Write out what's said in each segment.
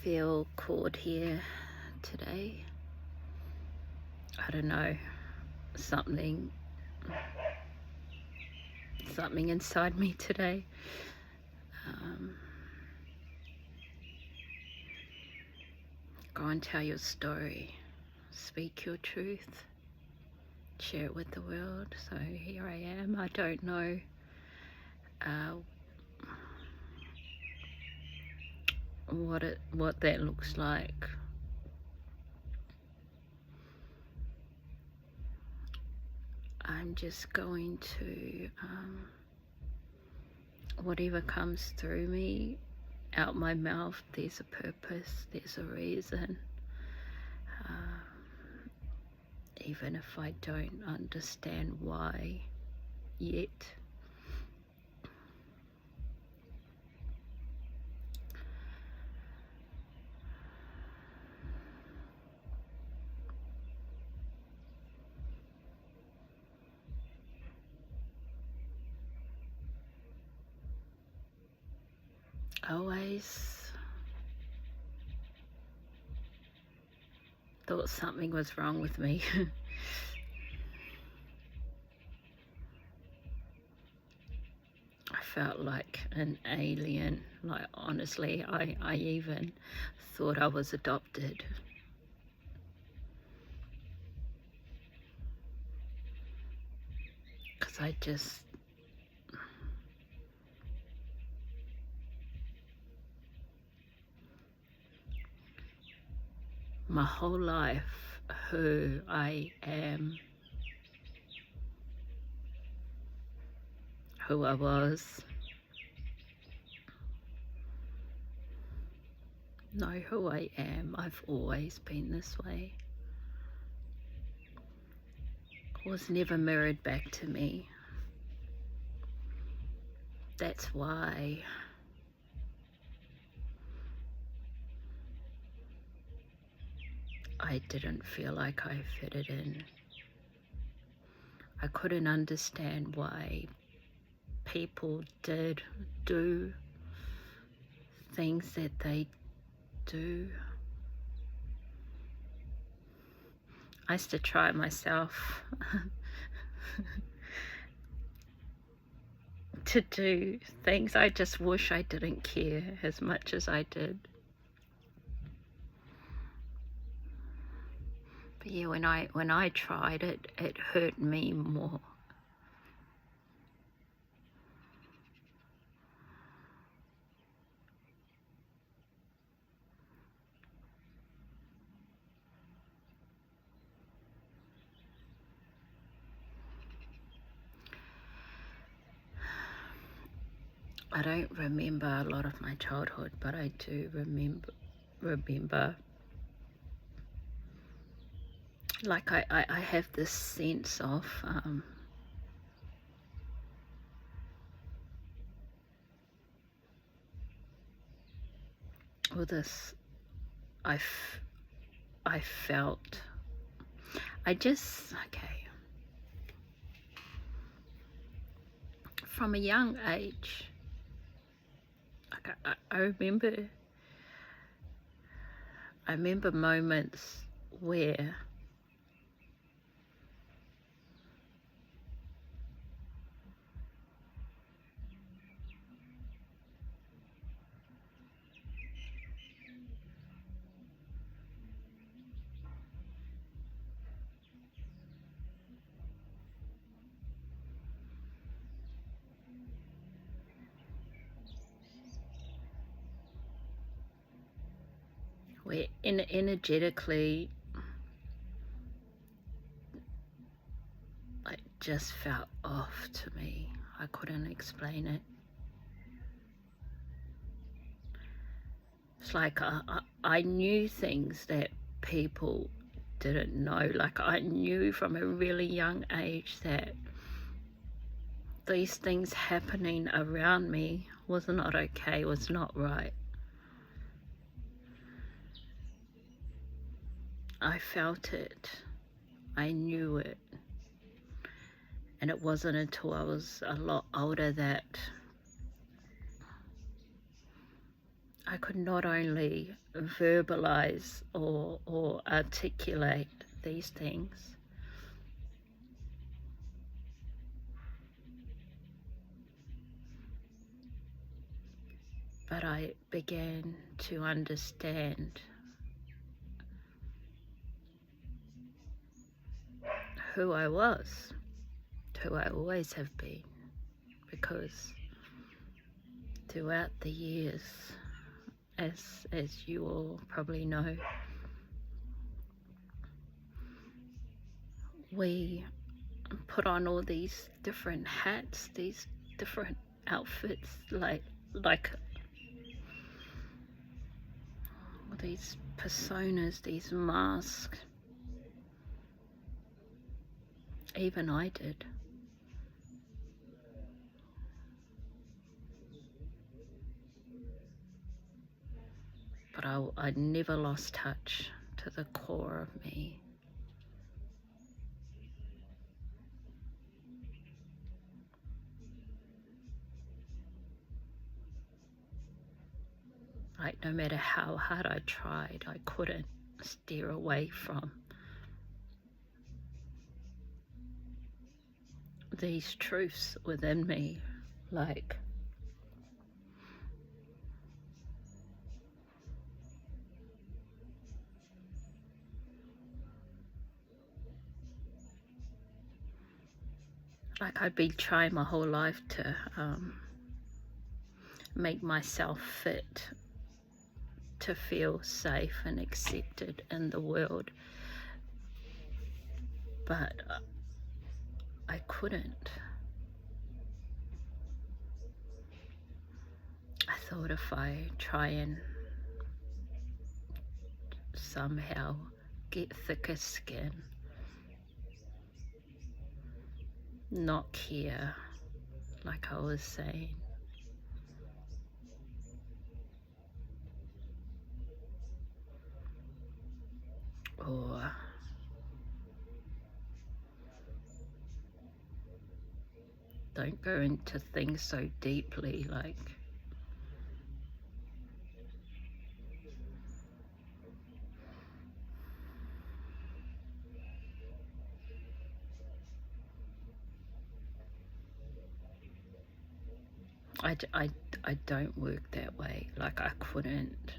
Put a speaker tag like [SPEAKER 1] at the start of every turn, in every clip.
[SPEAKER 1] feel called here today. I don't know, something inside me today. Go and tell your story, speak your truth, share it with the world. So here I am. I don't know what that looks like. I'm just going to whatever comes through me, out my mouth, there's a purpose, there's a reason. Even if I don't understand why yet. Always thought something was wrong with me. I felt like an alien. Like, honestly, I even thought I was adopted. Because I just... my whole life, who I am, who I was, know who I am. I've always been this way. Was never mirrored back to me. That's why I didn't feel like I fitted in. I couldn't understand why people did do things that they do. I used to try myself to do things. I just wish I didn't care as much as I did. But yeah, when I tried it, it hurt me more. I don't remember a lot of my childhood, but I do remember like I have this sense of all this I felt. Okay, from a young age, like I remember moments where energetically it just felt off to me. I couldn't explain it. It's like I knew things that people didn't know. Like, I knew from a really young age that these things happening around me was not okay, was not right. I felt it. I knew it. And it wasn't until I was a lot older that I could not only verbalize or articulate these things, but I began to understand who I was, who I always have been, because throughout the years, as you all probably know, we put on all these different hats, these different outfits, like these personas, these masks. Even I did. But I never lost touch to the core of me. Like, no matter how hard I tried, I couldn't steer away from these truths within me. Like, I'd been trying my whole life to make myself fit, to feel safe and accepted in the world, but I couldn't. I thought if I try and somehow get thicker skin, not care, like I was saying, or don't go into things so deeply, like I don't work that way. Like, I couldn't.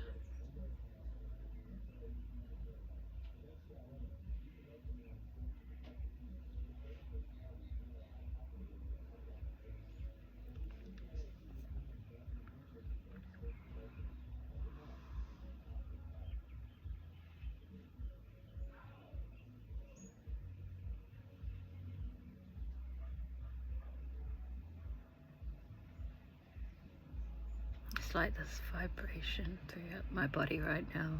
[SPEAKER 1] It's like this vibration throughout my body right now.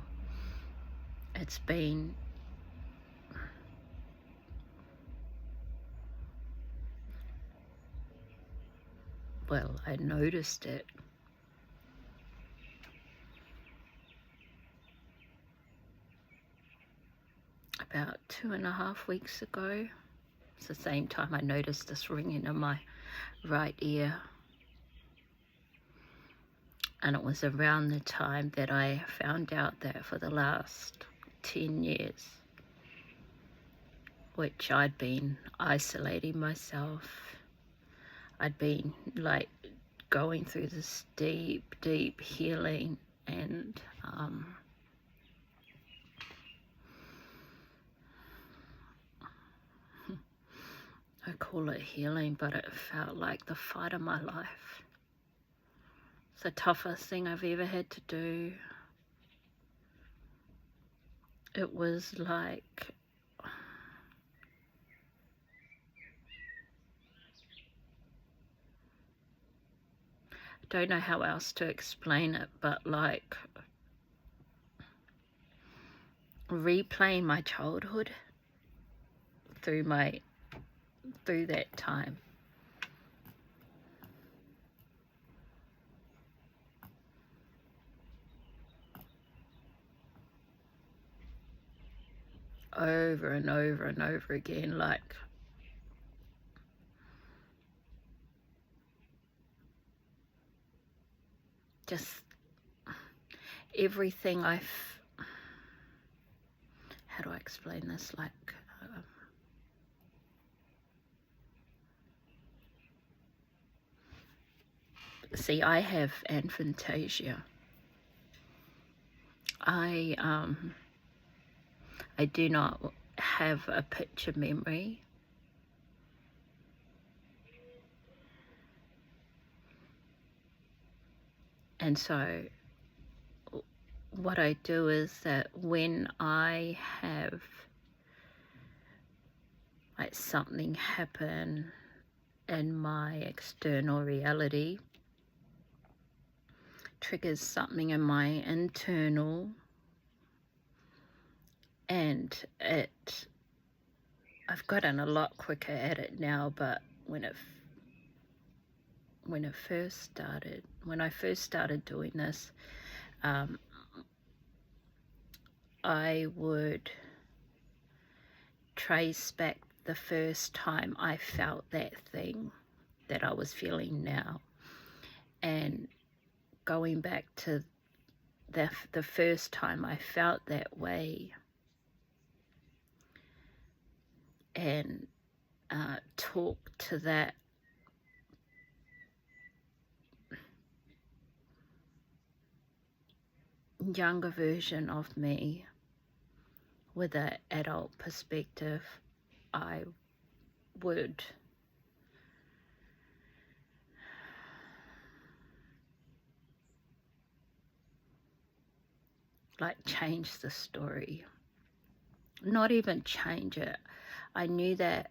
[SPEAKER 1] It's been well, I noticed it about 2.5 weeks ago. It's the same time I noticed this ringing in my right ear. And it was around the time that I found out that for the last 10 years, which I'd been isolating myself, I'd been like going through this deep, deep healing, and I call it healing, but it felt like the fight of my life. It's the toughest thing I've ever had to do. It was like I don't know how else to explain it, but like replaying my childhood through that time. Over and over and over again, like just everything how do I explain this? Like, see, I have aphantasia. I do not have a picture memory. And so what I do is that when I have like something happen in my external reality, triggers something in my internal, and I've gotten a lot quicker at it now, but when I first started doing this, I would trace back the first time I felt that thing that I was feeling now, and going back to the first time I felt that way, and talk to that younger version of me with an adult perspective. I would like change the story, not even change it. I knew that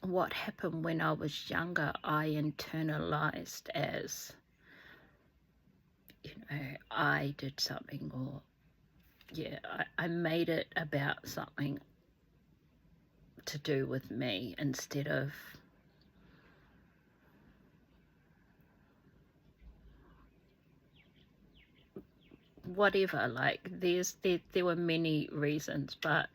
[SPEAKER 1] what happened when I was younger, I internalized as, you know, I did something, or yeah, I made it about something to do with me instead of whatever. Like there were many reasons, but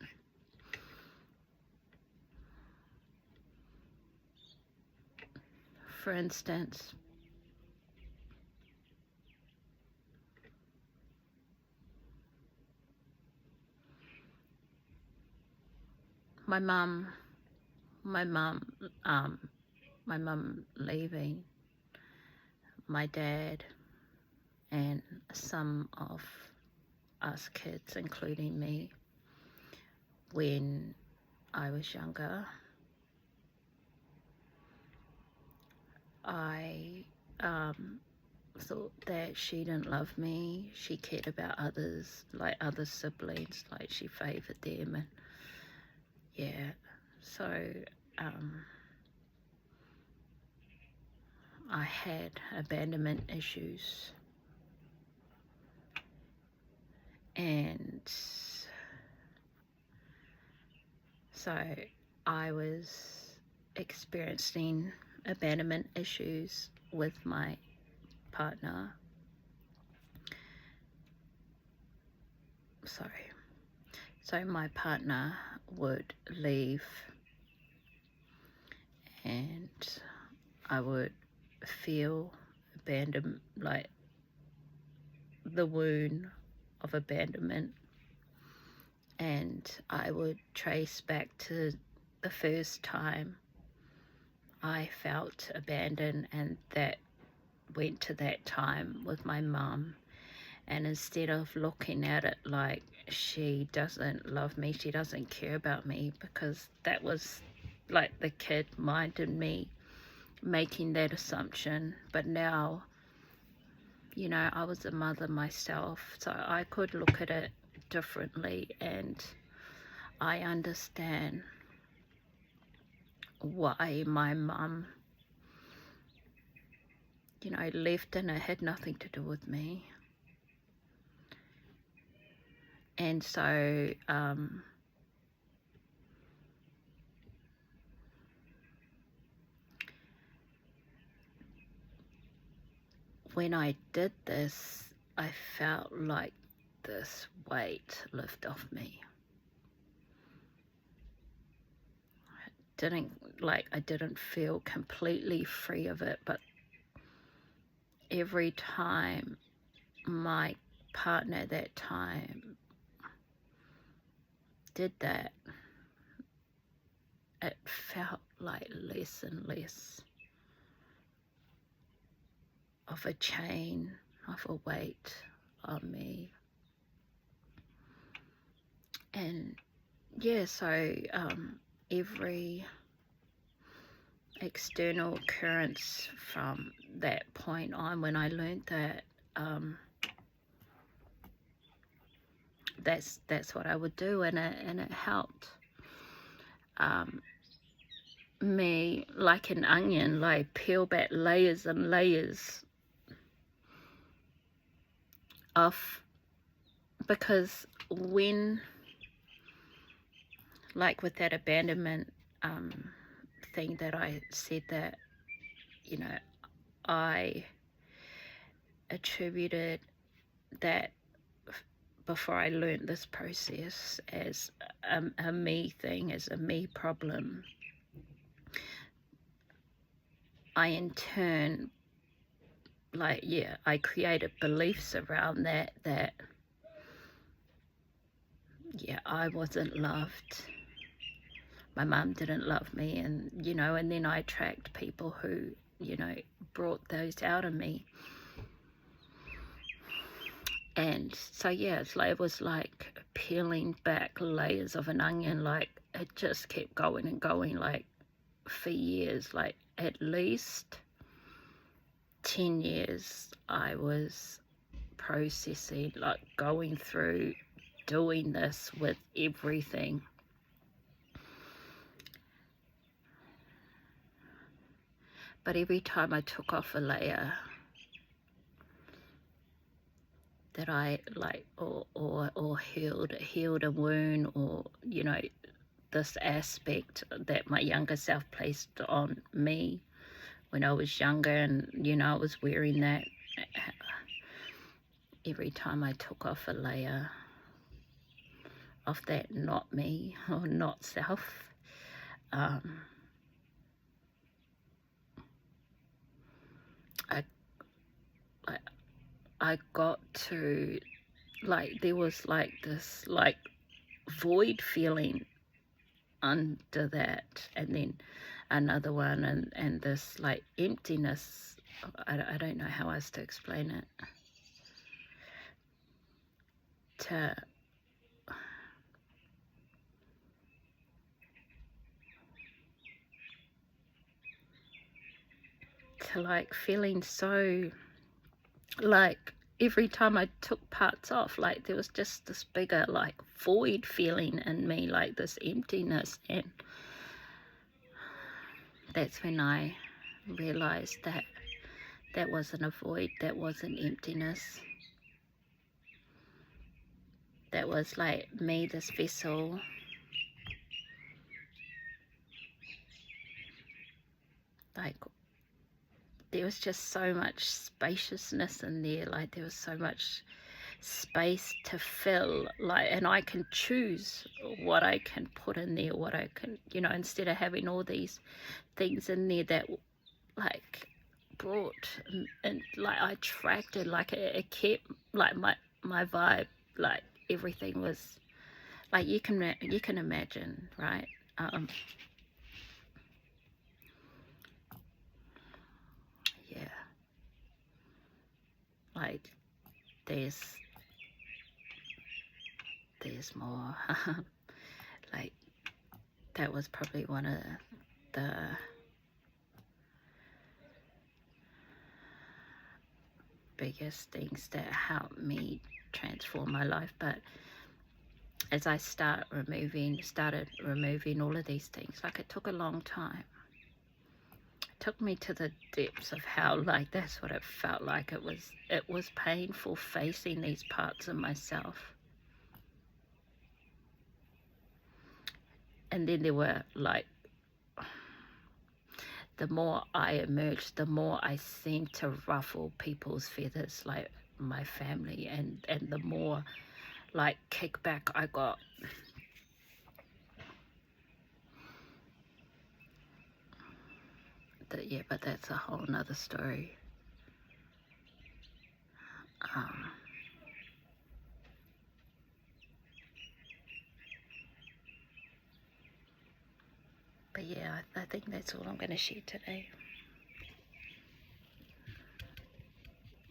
[SPEAKER 1] for instance, my mum leaving, my dad and some of us kids, including me, when I was younger. I thought that she didn't love me. She cared about others, like other siblings, like she favored them, and yeah, so I had abandonment issues, and so I was experiencing abandonment issues with my partner. So my partner would leave, and I would feel abandoned, like the wound of abandonment, and I would trace back to the first time I felt abandoned, and that went to that time with my mum. And instead of looking at it like she doesn't love me, she doesn't care about me, because that was like the kid mind in me making that assumption. But now, you know, I was a mother myself, so I could look at it differently, and I understand why my mum, you know, left, and it had nothing to do with me. And so when I did this, I felt like this weight lift off me. I didn't feel completely free of it, but every time my partner at that time did that, it felt like less and less of a chain, of a weight on me. And yeah, so every external occurrence from that point on, when I learned that, that's what I would do, and it helped me, like an onion, like peel back layers and layers of, because when, like with that abandonment thing that I said, that, you know, I attributed that before I learned this process as a me thing, as a me problem. I in turn, like, yeah, I created beliefs around that yeah, I wasn't loved, my mum didn't love me, and, you know, and then I attract people who, you know, brought those out of me. And so yeah, it was like peeling back layers of an onion. Like, it just kept going and going, like, for years, like at least 10 years I was processing, like going through, doing this with everything. But every time I took off a layer that I like, or healed a wound, or, you know, this aspect that my younger self placed on me when I was younger, and, you know, I was wearing that. Every time I took off a layer of that not me, or not self, I got to, like, there was like this like void feeling under that, and then another one, and this like emptiness. I don't know how else to explain it. To like feeling so, like, every time I took parts off, like there was just this bigger like void feeling in me, like this emptiness. And that's when I realized that that wasn't a void, that wasn't emptiness. That was like me, this vessel, like there was just so much spaciousness in there, like there was so much space to fill, like, and I can choose what I can put in there, what I can, you know, instead of having all these things in there that like brought, and like I attracted, like it kept like my vibe, like everything was like, you can imagine, right? Yeah, like there's more. Like, that was probably one of the biggest things that helped me transform my life. But as I started removing all of these things, like, it took a long time. It took me to the depths of how, like, that's what it felt like. It was painful facing these parts of myself. And then there were, like, the more I emerged, the more I seemed to ruffle people's feathers, like my family, and the more, like, kickback I got. Yeah, but that's a whole nother story. But yeah, I think that's all I'm going to share today.